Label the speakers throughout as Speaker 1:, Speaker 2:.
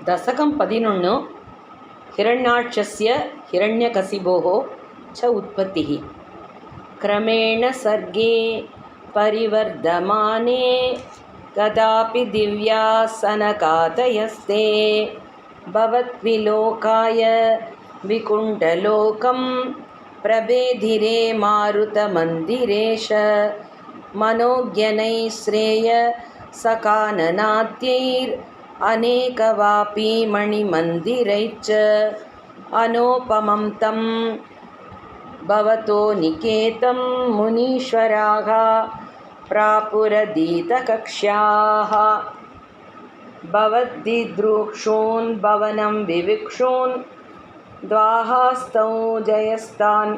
Speaker 1: दशकं 11 हिरण्याक्षस्य हिरण्यकशिपोः च उत्पत्तिः। क्रमेण सर्गे परिवर्धमाने कदापि दिव्यासनकातयस्ते भवद्विलोकाय विकुण्ठलोकं प्रभेदिरे मारुतमन्दिरेश मनोज्ञनैः श्रेयसकाननाद्यैरनेकवापी मणिमन्दिरैश्च अनोपमं तं भवतो निकेतं मुनीश्वराः प्रापुरधीतकक्ष्याः भवद्दिदृक्षून् भवनं विविक्षून् द्वाहास्तौ जयस्तान्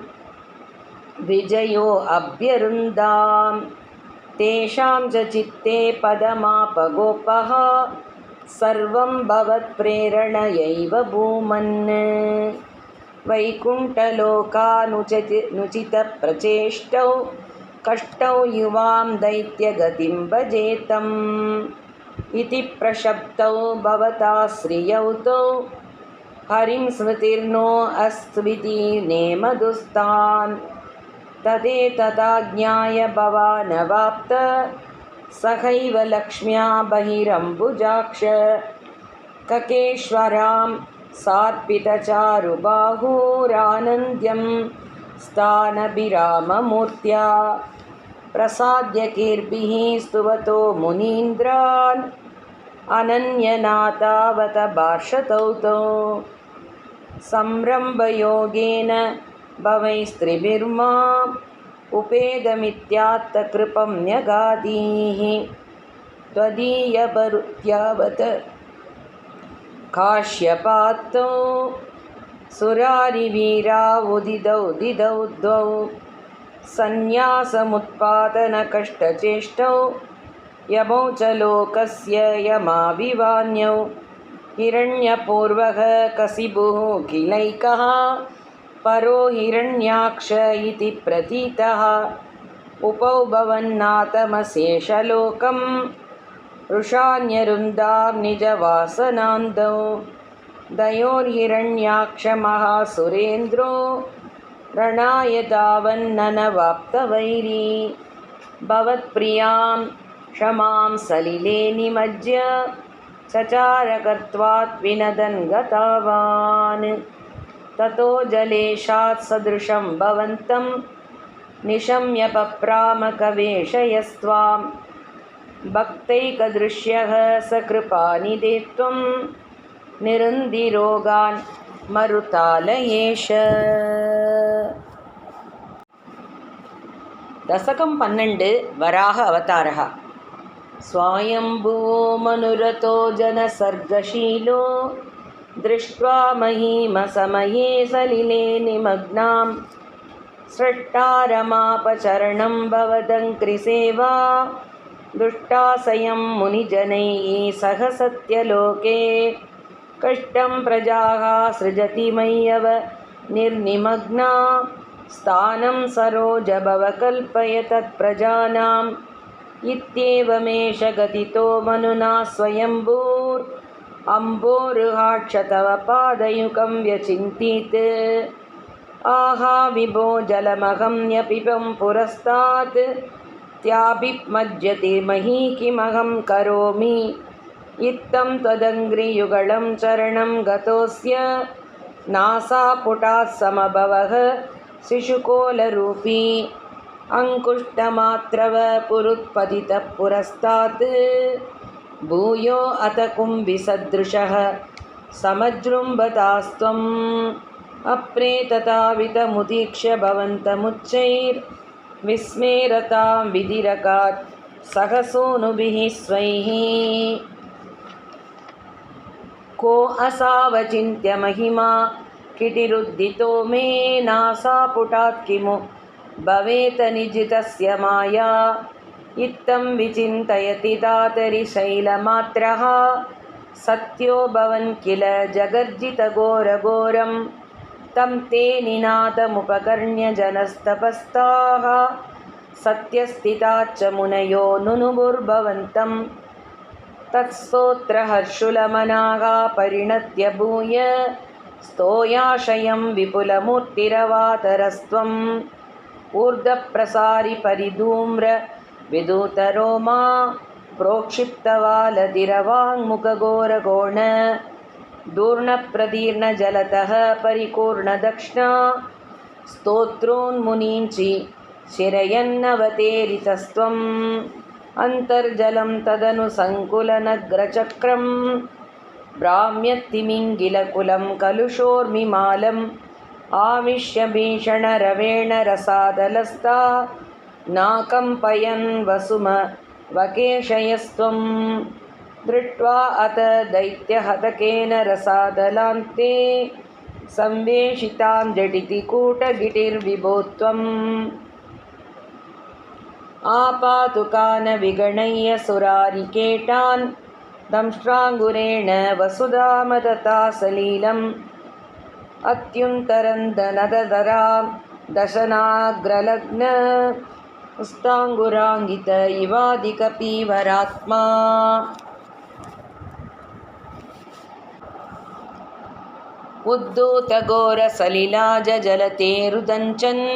Speaker 1: विजयो अभ्यरुन्दां तेषां च चित्ते पदमापगोपः सर्वं भवत्प्रेरणयैव भूमन् वैकुण्ठलोकानुचितप्रचेष्टौ कष्टौ युवां दैत्यगतिं भजेतम् इति प्रशप्तौ भवता श्रियौ तौ हरिं स्मृतिर्नो अस्त्विति नेमदुस्तान् तदेतदाज्ञाय भवानवाप्त सहैव लक्ष्म्या बहिरम्बुजाक्ष ककेश्वरां सार्पितचारुबाहुरानन्द्यं स्थानभिराममूर्त्या प्रसाद्य कीर्भिः स्तुवतो मुनीन्द्रान् अनन्यनाथावत भाषतौ तौ संरम्भयोगेन भवैस्त्रिभिर्माम् उपेदमित्यात्तकृपं न्यगादीः त्वदीयभरुत्यावत काश्यपात्तौ सुरारिवीरा उदितौ दिदौ द्वौ सन्न्यासमुत्पादनकष्टचेष्टौ यमौ च लोकस्य यमाभिवान्यौ हिरण्यपूर्वः कशिपुः किलैकः परो हिरण्याक्ष इति प्रतीतः उपौ भवन्नाथमशेषलोकं वृषान्यरुन्दां निजवासनान्दौ दयोर्हिरण्याक्षमहासुरेन्द्रो रणाय तावन्ननवाप्तवैरी भवत्प्रियां क्षमां सलिले निमज्य चचारकर्त्वात् विनदन् गतावान् ततो जलेशात् सदृशं भवन्तं निशम्य पप्राम कवेशयस्त्वां भक्तैकदृश्यः सकृपानिधे त्वं निरुन्धिरोगान् मरुतालयेश। दशकं 12 वराह अवतारः। स्वायम्भुवो मनुरतो जनसर्गशीलो दृष्ट्वा महीमसमये सलिले निमग्नां सृष्टारमापचरणं भवदङ्घ्रिसेवा दुष्टाशयं मुनिजनैः सह सत्यलोके कष्टं प्रजाः सृजति मय्यव निर्निमग्ना स्थानं सरोजभव कल्पय तत्प्रजानाम् इत्येवमेष गतितो मनुना स्वयम्भूर् अम्बोरुहाक्ष तव पादयुगं व्यचिन्तित् आहा विभो जलमहं न्यपिबं पुरस्तात् त्याभिमज्जते मही किमहं करोमि इत्थं त्वदङ्घ्रियुगलं चरणं गतोऽस्य नासापुटात् समभवः शिशुकोलरूपी अङ्कुष्टमात्रव पुरुत्पतितः पुरस्तात् भूयो अथ कुम्भिसदृशः समजृम्भतास्त्वम् अप्रेततावितमुदीक्ष्य भवन्तमुच्चैर्विस्मेरतां विधिरकात् सहसोनुभिः स्वैः को असावचिन्त्य महिमा किटिरुद्धितो मे नासापुटात् किमु भवेत निजितस्य माया इत्थं विचिन्तयति दातरि शैलमात्रः सत्यो भवन् किल जगर्जितघोरघोरं तं ते निनादमुपकर्ण्य जनस्तपस्ताः सत्यस्थिताच्च मुनयो नुनुबुर्भवन्तं तत्स्तोत्रहर्षुलमनाः परिणत्य भूय स्तोयाशयं विपुलमूर्तिरवातरस्त्वम् ऊर्ध्वप्रसारि परिधूम्र विदूतरोमा प्रोक्षिप्तवालधिरवाङ्मुखघोरगोण दूर्णप्रदीर्णजलतः परिपूर्णदक्ष्णा स्तोत्रोन्मुनीञ्चि शिरयन्नवतेरितस्त्वम् अन्तर्जलं तदनु सङ्कुलनग्रचक्रं भ्राम्यत्तिमिङ्गिलकुलं कलुषोर्मिमालम् आमिष्य भीषणरवेण रसादलस्ता नाकम्पयन् वसुम वकेशयस्त्वं दृष्ट्वा अथ दैत्यहतकेन रसादलान्ते संवेशितां झटिति कूटगिटिर्विभो त्वम् आपातुकान् विगणय्य सुरारिकेटान् दंष्ट्राङ्गुरेण वसुधामदता सलीलम् अत्युन्तरन्दनदधरां दशनाग्रलग्न उस्ताङ्गुराङ्गित इवादिकपीवरात्मा उद्धूतघोरसलिलाजलतेरुदञ्चन्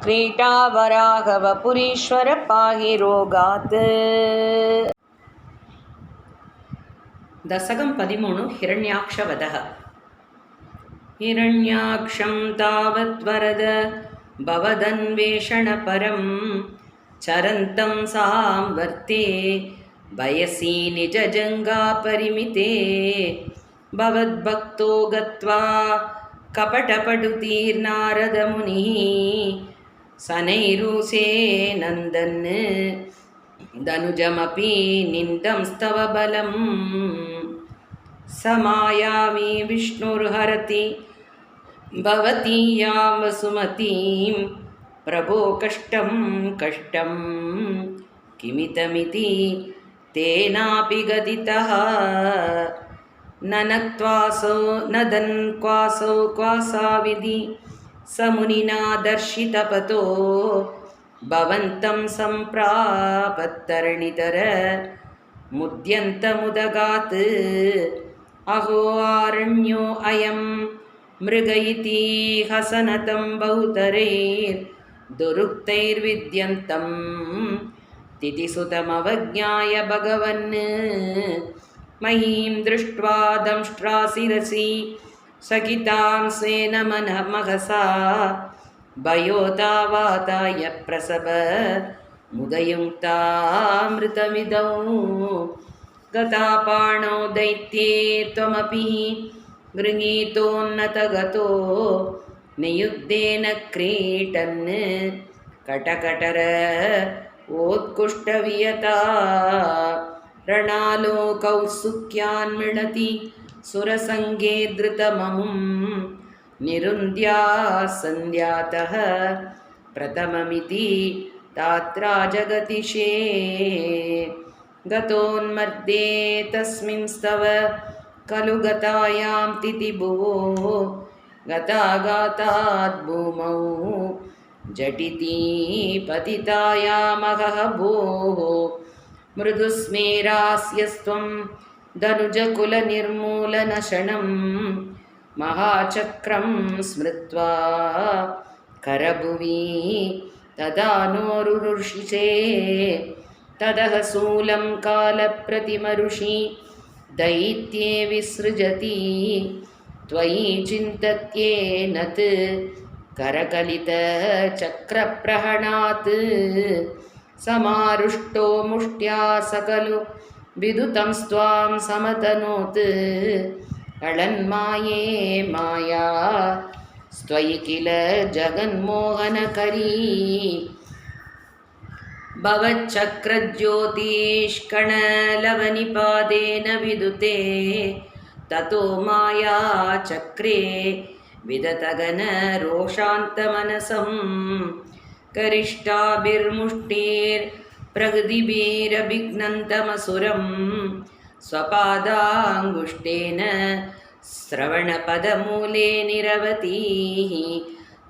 Speaker 1: क्रीटावराहवपुरीश्वर पाहि रोगात्.
Speaker 2: दशकं 13 हिरण्याक्षवधः. हिरण्याक्षं तावद्वरद भवदन्वेषणपरं चरन्तं सांवर्ते वयसि निजजङ्गापरिमिते भवद्भक्तो गत्वा कपटपटुतीर्नारदमुनिः सनैरूसे नन्दन् दनुजमपि निन्दं स्तव बलं समायामि विष्णुर्हरति भवतीयां वसुमतीं प्रभो कष्टं कष्टं किमितमिति तेनापि गदितः ननक्त्वासौ नदन् क्वासौ क्वासाविधि स मुनिना दर्शितपतो भवन्तं सम्प्रापत्तरणितर मुद्यन्तमुदगात् अहो आरण्यो अयं मृग इति हसनतं बहुतरैर्दुरुक्तैर्विद्यन्तं तिथिसुतमवज्ञाय भगवन् महीं दृष्ट्वा दंष्ट्राशिरसि सकितां स्वेन मनमहसा भयोतावाताय प्रसभ मुदयुक्तामृतमिदौ गतापाणौ दैत्ये त्वमपि गृहीतोन्नतगतो नियुद्धेन क्रीटन् कटकटर ओत्कुष्ठवियता रणालोकौत्सुक्यान्मिणति सुरसङ्गे धृतममुं निरुन्द्या सन्ध्यातः प्रथममिति तात्राजगतिशे गतोन्मर्दे तस्मिंस्तव खलु गतायां तिथिभुवो गतागाताद् भूमौ झटिति पतितायामहः भोः मृदुस्मेरास्यस्त्वं धनुजकुलनिर्मूलनशनं महाचक्रं स्मृत्वा करभुवि तदा नोरुरुषिषे तदः शूलं कालप्रतिमऋषि दैत्ये विसृजति त्वयि चिन्तत्येनत् करकलितचक्रप्रहणात् समारुष्टो मुष्ट्या सकलु विदुतं स्वां समतनोत् कळन्माये माया स्त्वयि किल जगन्मोहनकरी भवच्चक्रज्योतिष्कणलवनिपादेन विदुते ततो माया चक्रे विदतगन रोषान्तमनसं करिष्ठाभिर्मुष्टिर्प्रहृदिभिरभिघ्नन्तमसुरं स्वपादाङ्गुष्ठेन श्रवणपदमूले निरवतीः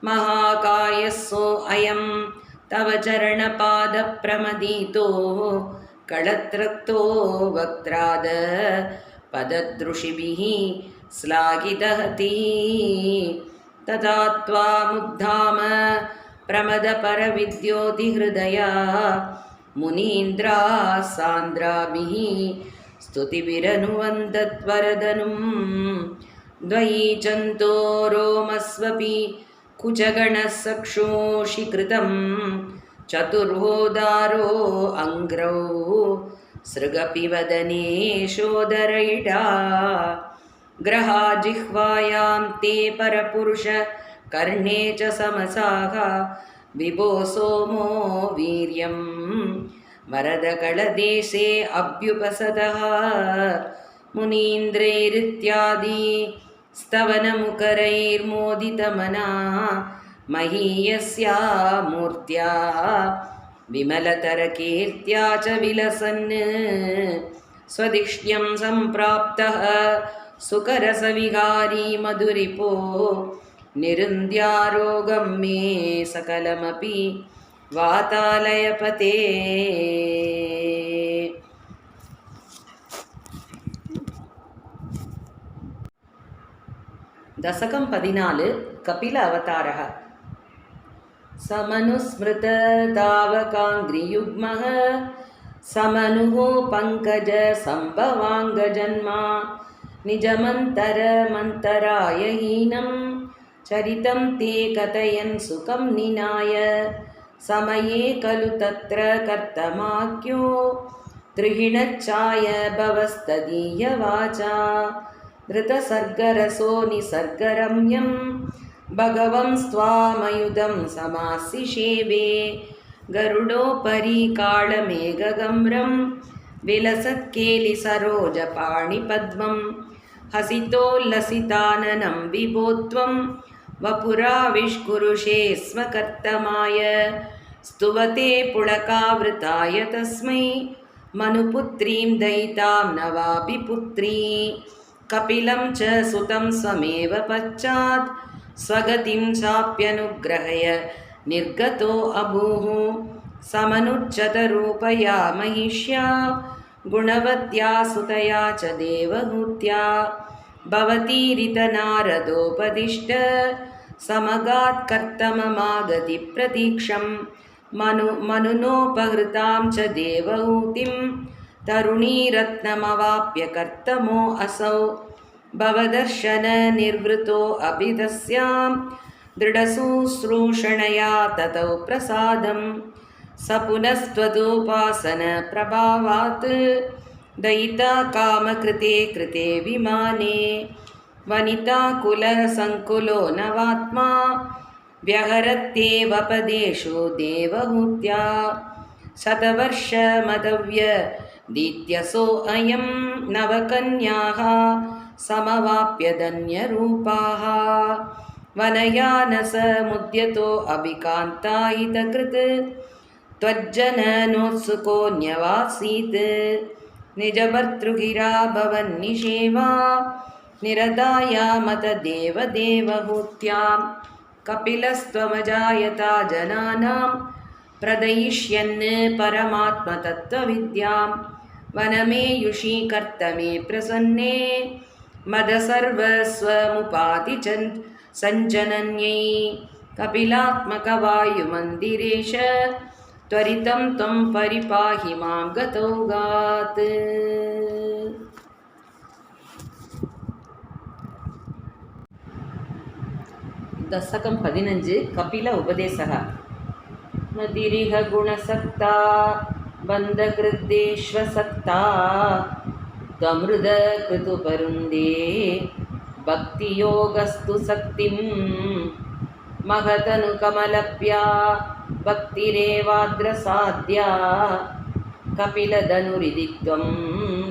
Speaker 2: महाकायस्सो अयं तव चरणपादप्रमदीतो कळत्रक्तो वक्त्राद पददृशिभिः श्लाघितहति तथा त्वामुद्धाम प्रमदपरविद्योतिहृदया मुनीन्द्राः सान्द्राभिः स्तुतिभिरनुवन्दत्वरदनुं द्वयीचन्तो रोमस्वपि कुचगणः सक्षोषीकृतं चतुर्होदारो अङ्ग्रौ सृगपि वदने शोदरयिडा ग्रहा जिह्वायां ते परपुरुष कर्णे च समसाः विभो सोमो वीर्यं वरदकळदेशे अभ्युपसतः मुनीन्द्रैरित्यादि स्तवनमुकरैर्मोदितमना महीयस्या मूर्त्या विमलतरकीर्त्या च विलसन् स्वदिष्ट्यं सम्प्राप्तः सुकरसविहारी मधुरिपो निरुन्द्यारोगं मे सकलमपि वातालयपते दशकं 14 कपिल अवतारः समनुस्मृततावकाङ्घ्रियुग्मः समनुः पङ्कजसम्भवाङ्गजन्मा निजमन्तरमन्तरायहीनं चरितं ते कथयन् सुखं निनाय समये खलु तत्र कर्तमाख्यो त्रिहिणच्छाय भवस्तदीयवाचा धृतसर्गरसो निसर्गरम्यं भगवं स्वामयुधं समासिषेवे गरुडोपरि काळमेघगम्रं विलसत्केलिसरोजपाणिपद्मं हसितोल्लसिताननं विभोत्वं वपुराविष्कुरुषे स्म कर्तमाय स्तुवते पुळकावृताय तस्मै मनुपुत्रीं दयितां नवाभिपुत्री कपिलं च सुतं स्वमेव पश्चात् स्वगतिं चाप्यनुग्रहय निर्गतो अभूः समनुच्चतरूपया महिष्या गुणवत्या सुतया च देवहूत्या भवतीरितनारदोपदिष्ट समगात् कर्तममागति प्रतीक्षं मनुनोपहृतां च देवहूतिं तरुणीरत्नमवाप्य कर्तमो असौ भवदर्शननिर्वृतो अभिदस्यां दृढशुश्रूषणया ततौ प्रसादं स पुनस्त्वदुपासनप्रभावात् दयिता कामकृते कृते विमाने वनिताकुलसङ्कुलो नवात्मा व्यहरत्येवपदेषु देवहूत्या शतवर्षमदव्यदीत्यसो अयं नवकन्याः समवाप्य धन्यरूपाः वनयानसमुद्यतो अभिकान्तायितकृत् त्वज्जननोत्सुकोऽन्यवासीत् निजभर्तृगिरा भवन्निषेवा निरदायामत देवदेवहूत्यां कपिलस्त्वमजायता जनानां प्रदयिष्यन् परमात्मतत्त्वविद्यां वनमेयुषी कर्तमे प्रसन्ने मदसर्वस्वमुपातिचन् सञ्जनन्यै कपिलात्मकवायुमन्दिरेश त्वरितं त्वं परिपाहि मां गतौगात् दशकं 15 कपिल उपदेशः मदिरिह गुणसक्ता बन्धकृद्देश्वसक्ता त्वमृदकृतुपरुन्दे भक्तियोगस्तु शक्तिं महतनुकमलप्या भक्तिरेवाद्रसाद्या कपिलधनुरिति त्वं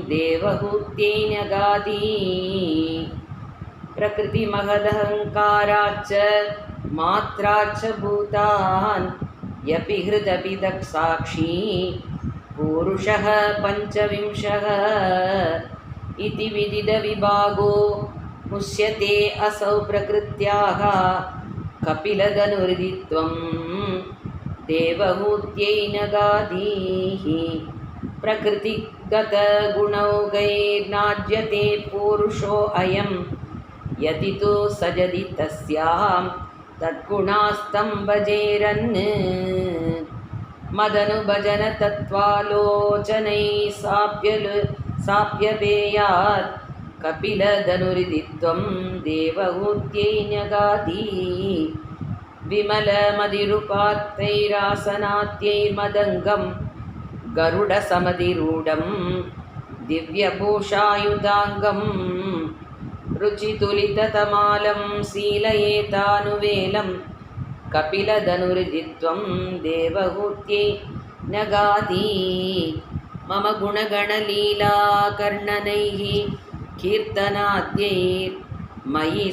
Speaker 2: देवहूत्यै न्यगादि प्रकृतिमहदहङ्काराच्च मात्राच्च भूतान् यपि हृदपि दक्साक्षी पूरुषः पञ्चविंशः इति विदितविभागो मुच्यते असौ प्रकृत्याः कपिलधनुरिति त्वं देवहूत्यै नगाधीः प्रकृतिगतगुणौघैर्नाज्यते पूरुषोऽयं यदि तु सजदि तस्यां तद्गुणास्तं भजेरन् मदनुभजन तत्त्वालोचनैः साप्यपेयात् कपिलधनुरिदित्वं देवहूत्यै न्यगादि विमलमधिरुपात्तैरासनात्यैर्मदङ्गं गरुडसमधिरूढं दिव्यभूषायुधाङ्गं रुचितुलिततमालं शीलयेतानुवेलं कपिलधनुरिदित्वं देवहूत्यै न्यगादि मम गुणगणलीलाकर्णनैः कीर्तनाद्यैर्मयि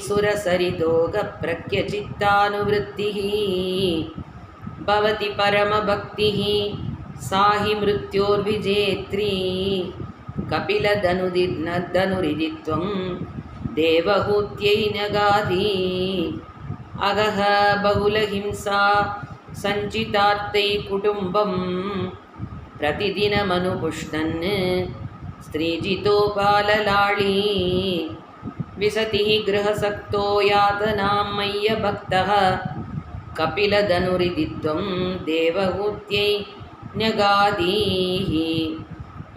Speaker 2: सुरसरिदोगप्रज्ञचित्तानुवृत्तिः भवति परमभक्तिः सा हि मृत्योर्विजेत्री कपिलधनुरिदित्वं देवहूत्यै न्यगादि अगः बहुलहिंसा सञ्चितार्थै कुटुम्बं प्रतिदिनमनुपुष्णन् स्त्रीजितोपाललाळी विसतिः गृहसक्तो यातनां मय्यभक्तः कपिलधनुरिदित्वं देवहूत्यै न्यगादीः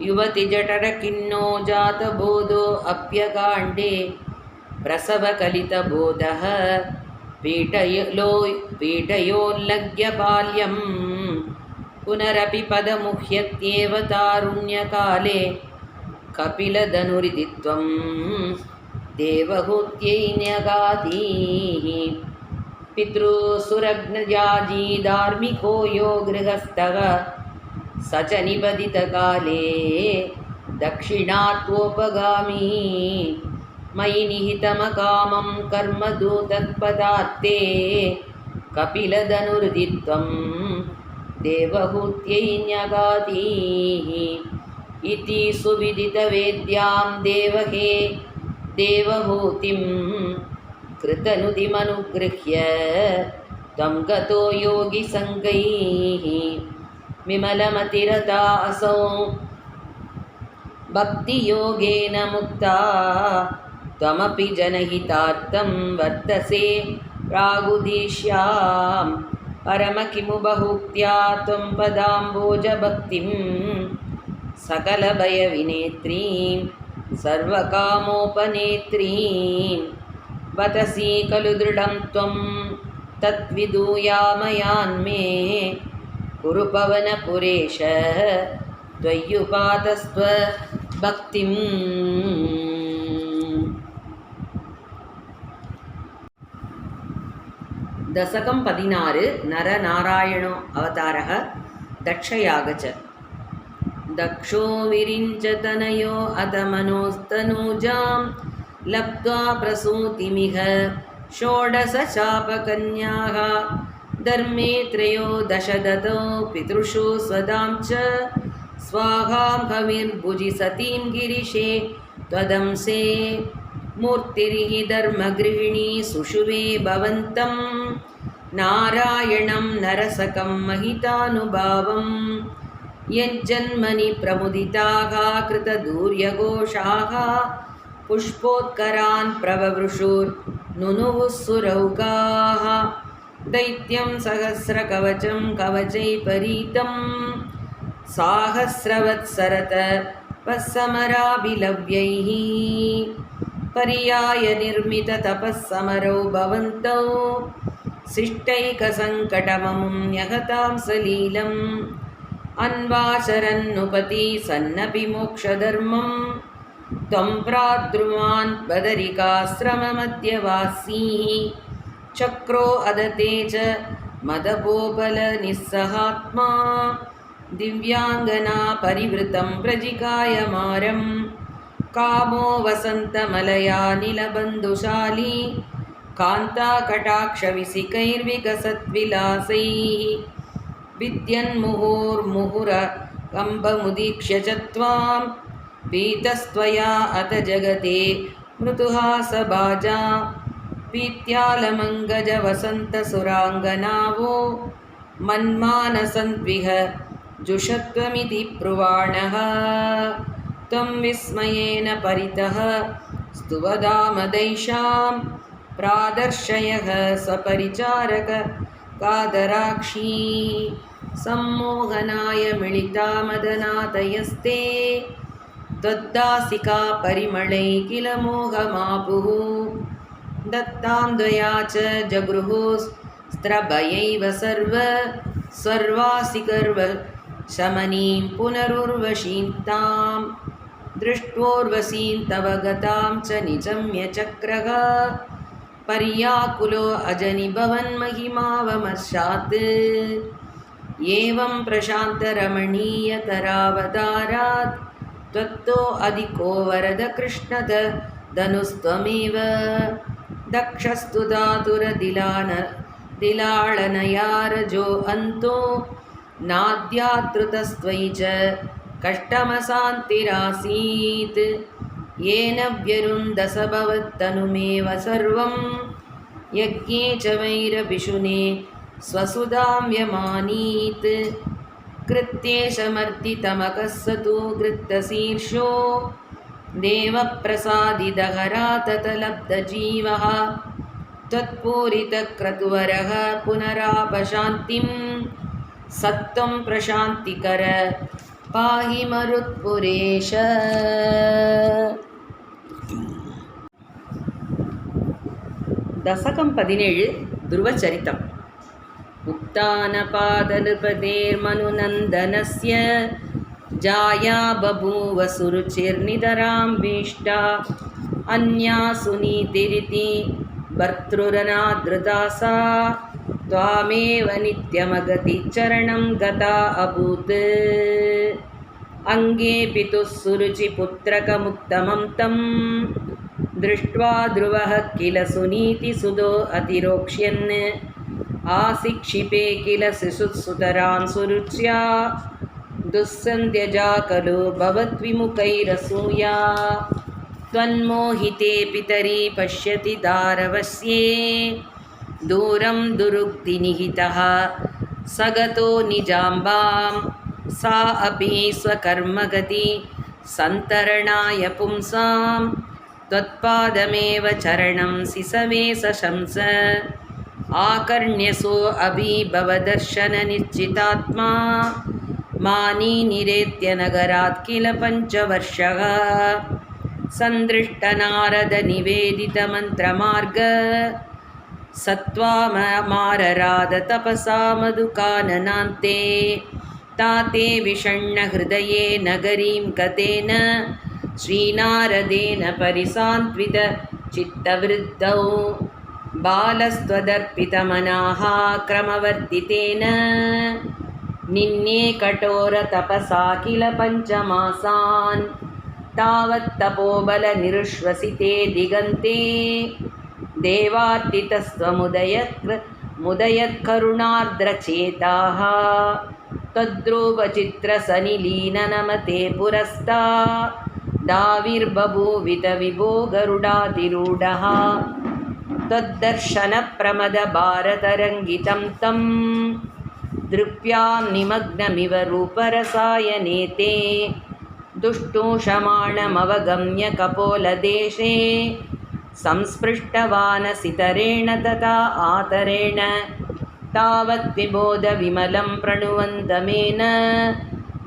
Speaker 2: युवतिजठरखिन्नो जातबोधो अप्यकाण्डे प्रसवकलितबोधः पीठयोल्लङ्घ्य बाल्यं पुनरपि पदमुह्यत्येव तारुण्यकाले कपिलधनुरिदित्वं देवहूत्यै न्यगादीः पितृसुरग्नजाजी धार्मिको यो गृहस्थः स च निबदितकाले दक्षिणात्वोपगामी मयि निहितमकामं कर्मदूतत्पदार्थे कपिलधनुरिदित्वं देवहूत्यै न्यगादीः इति सुविदितवेद्यां देवहे देवहूतिं कृतनुदिमनुगृह्य तं गतो योगिसङ्गैः विमलमतिरता असौ भक्तियोगेन मुक्ता त्वमपि जनहितार्थं वर्तसे प्रागुदीष्यां परम किमु बहुक्त्या त्वं पदाम्बोजभक्तिं सकलभयविनेत्रीं सर्वकामोपनेत्रीं वतसि खलु दृढं त्वं तद्विदूयामयान्मे कुरु पवनपुरेश त्वय्युपातस्त्व भक्तिम् दशकं 16 नरनारायणो अवतारः दक्षयागच दक्षो विरिञ्चतनयो अधमनोस्तनूजां लब्ध्वा प्रसूतिमिह षोडशशापकन्याः धर्मे त्रयोदश दतौ पितृषु स्वदां च स्वाहां हविर्भुजि सतीं गिरिशे त्वदंसे मूर्तिर्हि धर्मगृहिणी सुषुवे भवन्तं नारायणं नरसकं महितानुभावं यज्जन्मनि प्रमुदिताः कृतदूर्यघोषाः पुष्पोत्करान् प्रववृषुर्नुनुवुः सुरौकाः दैत्यं सहस्रकवचं कवचैपरीतं साहस्रवत्सरत पस्समराभिलव्यैः पर्याय निर्मित तपस्समरौ भवन्तौ शिष्टैकसङ्कटममुं न्यहतां सलीलम् अन्वाचरन्नुपति सन्नपि मोक्षधर्मं त्वं प्राद्रुमान् बदरिकाश्रममध्यवासी चक्रो अदते च मदपोबलनिस्सहात्मा दिव्याङ्गना परिवृतं प्रजिकायमारं कामो वसन्तमलयानिलबन्धुशाली कान्ताकटाक्षविसिकैर्विकसद्विलासैः विद्यन्मुहुर्मुहुरकम्बमुदीक्ष्य च त्वां पीतस्त्वया अथ जगते मृदुहासभाजा पीत्यालमङ्गजवसन्तसुराङ्गनावो मन्मानसन्त्विह जुषत्वमिति ब्रुवाणः त्वं विस्मयेन परितः स्तुवदामदैषां प्रादर्शयः स्वपरिचारक कादराक्षी सम्मोहनाय मिलिता मदनातयस्ते त्वद्दासिका परिमलै किल मोहमापुः दत्तां द्वया च जगृहुस्त्रभयैव सर्वासिकर्व शमनीं पुनरुर्वशीं तां दृष्ट्वोर्वशीं तव गतां च निजम्य चक्रः पर्याकुलो अजनिभवन्महिमावमर्शात् एवं प्रशान्तरमणीयतरावतारात् त्वत्तो अधिको वरद कृष्णद धनुस्त्वमेव दक्षस्तु दिलाळनयारजो अन्तो नाद्यातृतस्त्वयि च कष्टमशान्तिरासीत् येन व्यरुन्धस भवत्तनुमेव सर्वं यज्ञे च वैरपिशुने स्वसुधां व्यमानीत् कृत्येशमर्दितमकः स तु गृत्तशीर्षो देवप्रसादिदहरा ततलब्धजीवः त्वत्पूरितक्रतुवरः पुनरापशान्तिं सत्त्वं प्रशान्तिकर पाहि मरुत्पुरेश.
Speaker 1: दशकं 17 ध्रुवचरितम्. उत्तानपादनृपतेर्मनुनन्दनस्य जाया बभूव सुरुचिर्नितरां भीष्टा अन्या सुनीतिरिति भर्तृरनादृता सा त्वामेव नित्यमगतिचरणं गता अभूत् अङ्गे पितुः सुरुचिपुत्रकमुत्तमं तं दृष्ट्वा ध्रुवः किल सुनीतिसुदो अतिरोक्ष्यन् आशिक्षिपे किल शिशुत्सुतरां सुरुच्या दुःसन्ध्यजा खलु भवद्विमुखैरसूया त्वन्मोहिते पितरि पश्यति दारवस्ये दूरं दुरुक्तिनिहितः सगतो निजाम्बां सा अपि स्वकर्मगति सन्तरणाय पुंसां त्वत्पादमेव चरणं सिसवे सशंस आकर्ण्यसो अभिभवदर्शननिश्चितात्मा मानी निरेत्य नगरात् किल पञ्चवर्षः सन्दृष्टनारदनिवेदितमन्त्रमार्ग सत्त्वामारराध तपसा मधुकाननान्ते ताते विषण्णहृदये नगरीं गतेन श्रीनारदेन परिसान्त्वित चित्तवृद्धौ बालस्त्वदर्पितमनाः क्रमवर्तितेन निन्ये कठोरतपसा किल पञ्चमासान् तावत्तपोबलनिरुश्वसिते दिगन्ते देवार्तितस्त्वमुदयत्करुणार्द्रचेताः तद्रूपचित्रसनिलीननमते पुरस्तादाविर्बभूवित विभो गरुडातिरूढः तद्दर्शनप्रमदभारतरङ्गितं तं दृप्यां निमग्नमिव रूपरसायनेते दुष्टूषमाणमवगम्य कपोलदेशे संस्पृष्टवानसितरेण तथा आतरेण तावद्विबोधविमलं प्रणुवन्दमेन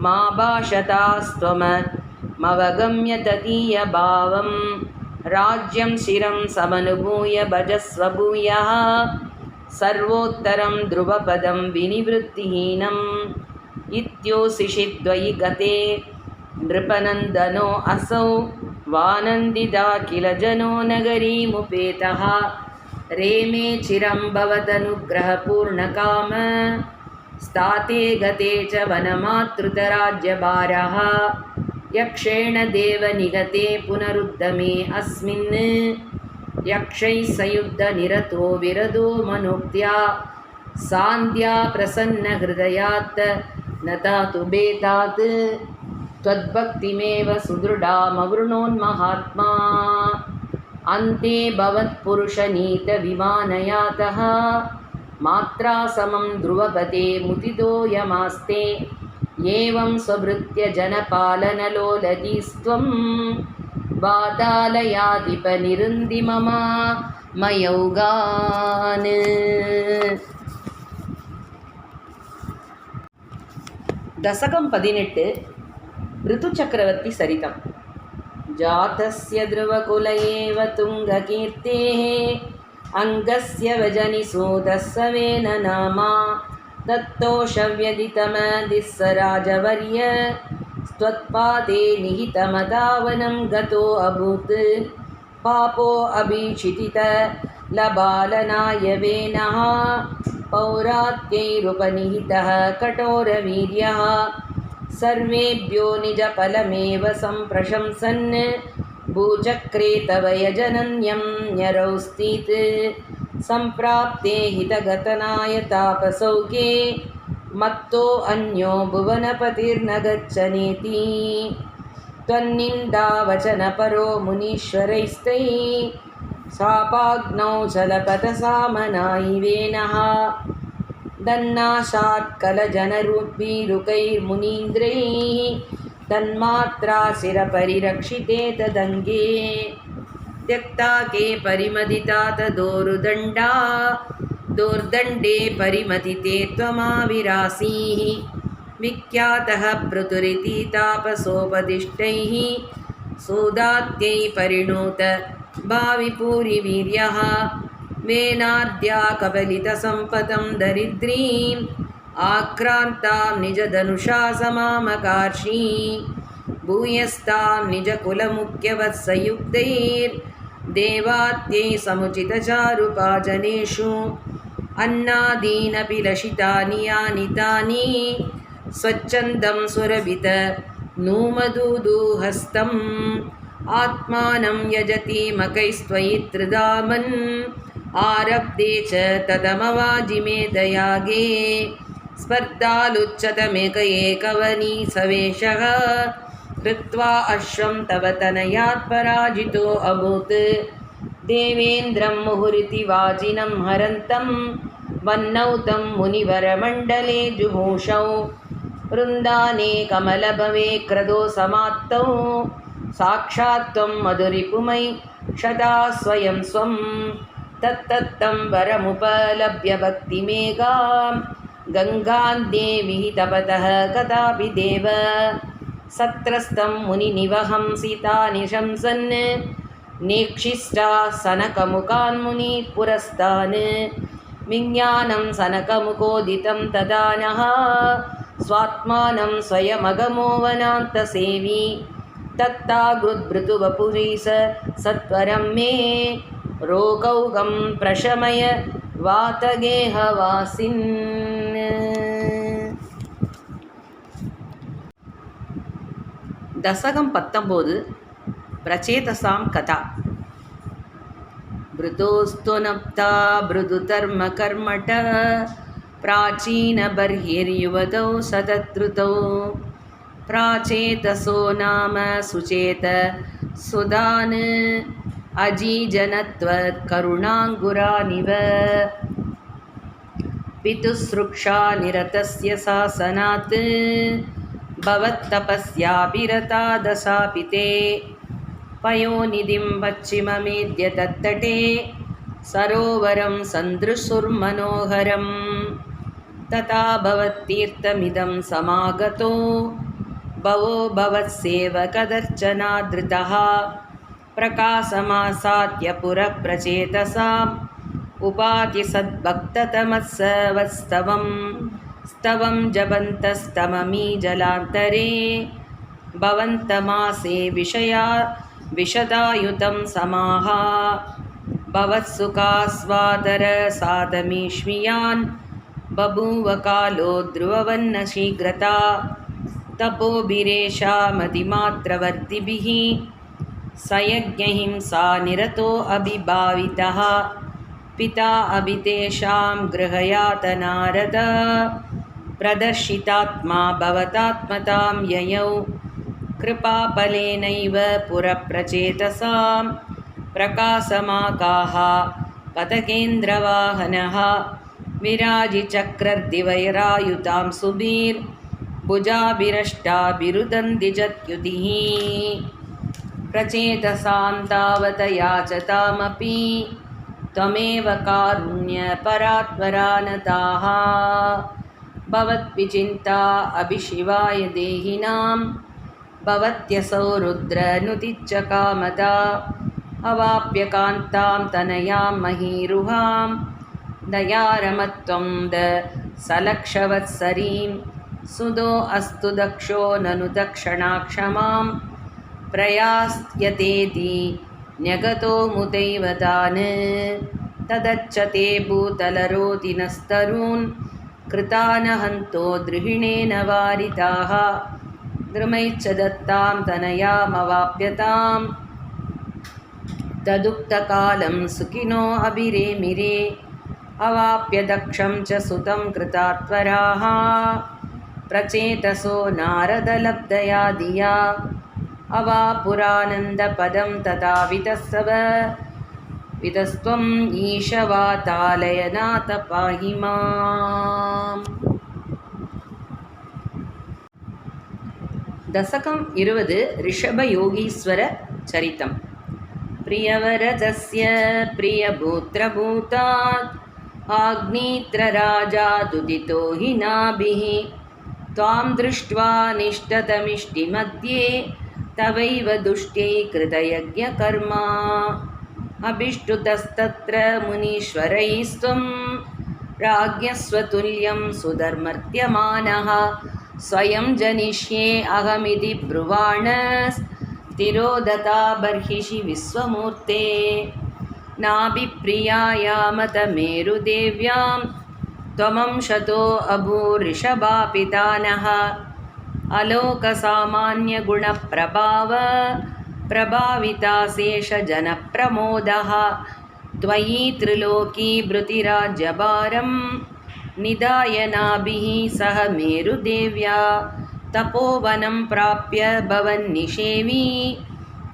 Speaker 1: मा भाषतास्त्वमवगम्य तदीयभावं राज्यं शिरं समनुभूय भजस्व भूयः सर्वोत्तरं ध्रुवपदं विनिवृत्तिहीनम् इत्योशिषिद्वयि गते नृपनन्दनो असौ वानन्दिता किल जनो नगरीमुपेतः रेमे चिरं भवदनुग्रहपूर्णकाम स्ताते गते च वनमातृतराज्यभारः यक्षेण देवनिगते पुनरुद्यमे अस्मिन् यक्षैः सयुद्धनिरतो विरदो मनोक्त्या सान्ध्या प्रसन्नहृदयात् नतातु बेतात् त्वद्भक्तिमेव सुदृढामवृणोन्महात्मा अन्ते भवत्पुरुषनीतविमानयातः मात्रा समं ध्रुवपते मुदितो यमास्ते एवं स्वभृत्य जनपालनलोलजीस्त्वं वातालयाधिपनिरुन्धि ममा मयौगान्. दशकं 18 ऋतुचक्रवर्ती सरितं. जातस्य ध्रुवकुल एव तुङ्गकीर्तेः अङ्गस्य वजनिसूदस्सवेन नामा दत्तोषव्यदितमदिस्स राजवर्य त्वत्पादे निहितमदावनं गतो अभूत् पापो अभीक्षितित लबालनायवेनः पौरात्यैरुपनिहितः कठोरवीर्यः सर्वेभ्यो निजफलमेव सम्प्रशंसन् भूचक्रे तव यजनन्यं न्यरौस्तीत् सम्प्राप्ते हितगतनाय तापसौख्ये मत्तो अन्यो भुवनपतिर्न गच्छनेति त्वन्निन्दावचनपरो मुनीश्वरैस्तैः शापाग्नौ जलपथसामनायिवेनः दन्नाशात्कलजनरूपीरुकैर्मुनीन्द्रैः तन्मात्रा शिरपरिरक्षिते तदङ्गे त्यक्ता के परिमदिता तदोरुदण्डा दोर्दण्डे परिमदिते त्वमाविरासीः विख्यातः पृथुरिति तापसोपदिष्टैः सूदात्यै परिणोत भाविपूरिवीर्यः वेनाद्या कबलितसम्पदं दरिद्रीम् आक्रान्तां निजधनुषा समामकार्षी भूयस्तां निजकुलमुख्यवत्सयुक्तैर्देवात्यै समुचितचारुपाजनेषु अन्नादीनपि लशितानि यानि तानि स्वच्छन्दं सुरभित नूमदूदूहस्तम् आत्मानं यजति मकैस्त्वयि त्रिधामन् आरब्धे च तदमवाजिमेधयागे स्पर्धालुच्यतमेक एकवनी सवेशः कृत्वा अश्वं तव तनयात् पराजितो अभूत् देवेन्द्रं मुहुरिति वाजिनं हरन्तं वह्नौ तं मुनिवरमण्डले जुहूषौ वृन्दाने कमलभवे क्रदो समाप्तौ साक्षात् त्वं मधुरिपुमै क्षदा स्वयं स्वं तत्तत्तं वरमुपलभ्य भक्तिमेघां गङ्गां देवी तपतः कदापि देव सत्रस्तं मुनिनिवहं सीतानि शंसन् नेक्षिष्टा सनकमुखान् मुनि पुरस्तान् विज्ञानं सनकमुखोदितं तदा नः स्वात्मानं स्वयमगमो वनान्तसेवी तत्तागृद्भृतुवपुरी सत्वरं मे रोगौगं प्रशमय वातगेहवासिन्. दशकं 19 प्रचेतसां कथा. भृतोस्तुनप्ता भृदुधर्मकर्मठ प्राचीनबर्हिर्युवतौ सततृतौ प्राचेतसो नाम सुचेत सुदान् अजीजनत्वत्करुणाङ्गुरानिव पितुसृक्षा निरतस्य शासनात् भवत्तपस्याभिरता दशापि ते पयोनिधिं पश्चिममेद्य तत्तटे सरोवरं सन्दृशुर्मनोहरं तथा भवत्तीर्थमिदं समागतो भवो भवत्सेवकदर्शनादृतः प्रकाशमासाद्य पुरप्रचेतसाम् उपातिसद्भक्ततमत्सवस्तवं स्तवं जपन्तस्तममी जलान्तरे भवन्तमासे विशदायुतं समाः भवत्सुखास्वादरसादमीष्मियान् बभूव कालो ध्रुववन्न शीघ्रता तपोभिरेषामतिमात्रवर्तिभिः सयज्ञहिंसा निरतो अभिभावितः पिता अभितेषां गृहयातनारद प्रदर्शितात्मा भवतात्मतां ययौ कृपाफलेनैव पुरप्रचेतसां प्रकाशमाकाः पतकेन्द्रवाहनः विराजिचक्रर्दिवैरायुतां सुबीर् भुजाभिरष्टाभिरुदन्ति जत्युतिः प्रचेतसां तावत याचतामपि त्वमेव कारुण्यपरात्परानताः भवद्विचिन्ता अभिशिवाय देहिनां भवत्यसौ रुद्रनुतिच्चकामता अवाप्य तनयां महीरुहां दयारमत्वं सलक्षवत्सरीं सुदो अस्तु दक्षो ननु दक्षिणा क्षमां प्रयास्यतेति न्यगतो मुदैव तान् तदच्चते भूतलरोति नस्तरून् कृतानहन्तो द्रुहिणेन वारिताः द्रुमैश्च दत्तां तनयामवाप्यताम् तदुक्तकालं सुखिनो अभिरेमिरे अवाप्य दक्षं च सुतं कृतात्वराः प्रचेतसो नारदलब्धया धिया अवापुरानन्दपदं तथा वितस्त्वम् ईशवातालयनाथ पाहि माम्. दशकं 20 ऋषभयोगीश्वर चरितम्. प्रियवरदस्य प्रियभूत्रभूतात् आग्नेत्रराजादुदितो हि नाभिः त्वां दृष्ट्वा निष्टतमिष्टिमध्ये तवैव दुष्ट्यै कृतयज्ञकर्मा अभिष्टुतस्तत्र मुनीश्वरैस्त्वं राज्ञः स्वतुल्यं सुधर्मर्त्यमानः स्वयं जनिष्ये अहमिति ब्रुवाण तिरोदता बर्हिषि विश्वमूर्ते नाभिप्रियायामतमेरुदेव्यां त्वमंशतो अभूऋषभापितानः अलोकसामान्यगुणप्रभाव प्रभाविताशेषजनप्रमोदः त्वयि त्रिलोकी भृतिराज्यभारं निधाय नाभिः सह मेरुदेव्या तपोवनं प्राप्य भवन्निषेवी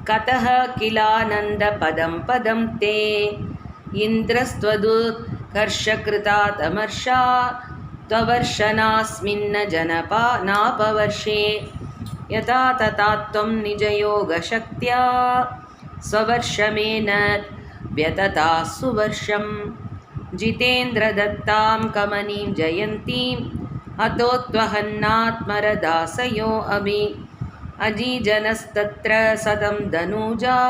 Speaker 1: कतः किलानन्दपदं पदं ते इन्द्रस्त्वदुत्कर्षकृतातमर्षा त्ववर्षनास्मिन्न जनपानापवर्षे यथा तथा त्वं निजयोगशक्त्या स्ववर्षमेन व्यतता सुवर्षं जितेन्द्रदत्तां कमनीं जयन्तीम् अतो त्वहन्नात्मरदासयो अभि अजीजनस्तत्र सतं धनुजा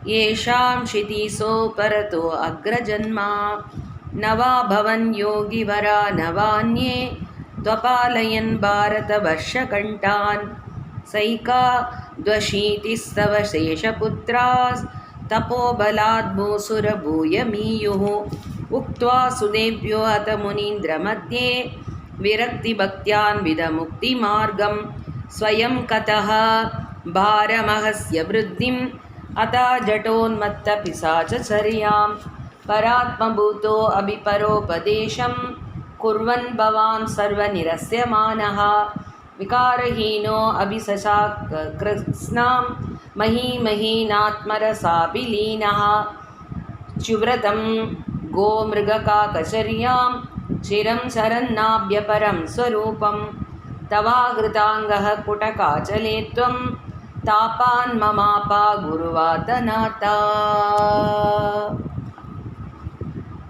Speaker 1: येषां क्षितिसो परतो अग्रजन्मा नवा भवन् योगिवरा नवान्ये त्वपालयन् भारतवर्षकण्ठान् सैका द्वशीतिस्तव शेषपुत्रास्तपोबलाद् भूसुरभूयमीयुः उक्त्वा सुदेव्यो हत मुनीन्द्रमध्ये विरक्तिभक्त्यान्विदमुक्तिमार्गं स्वयं कतः भारमहस्य वृद्धिम् अथा जटोन्मत्तपिशाचचर्यां परात्मभूतो अभिपरोपदेशं कुर्वन् भवान् सर्वनिरस्यमानः विकारहीनो अभिसशाकृत्स्नां महीमहीनात्मरसाभिलीनः च्युव्रतं गोमृगकाकचर्यां चिरं शरन्नाभ्यपरं स्वरूपं तवाकृताङ्गः कुटकाचले त्वं तापान् ममापा गुरुवातनाथा.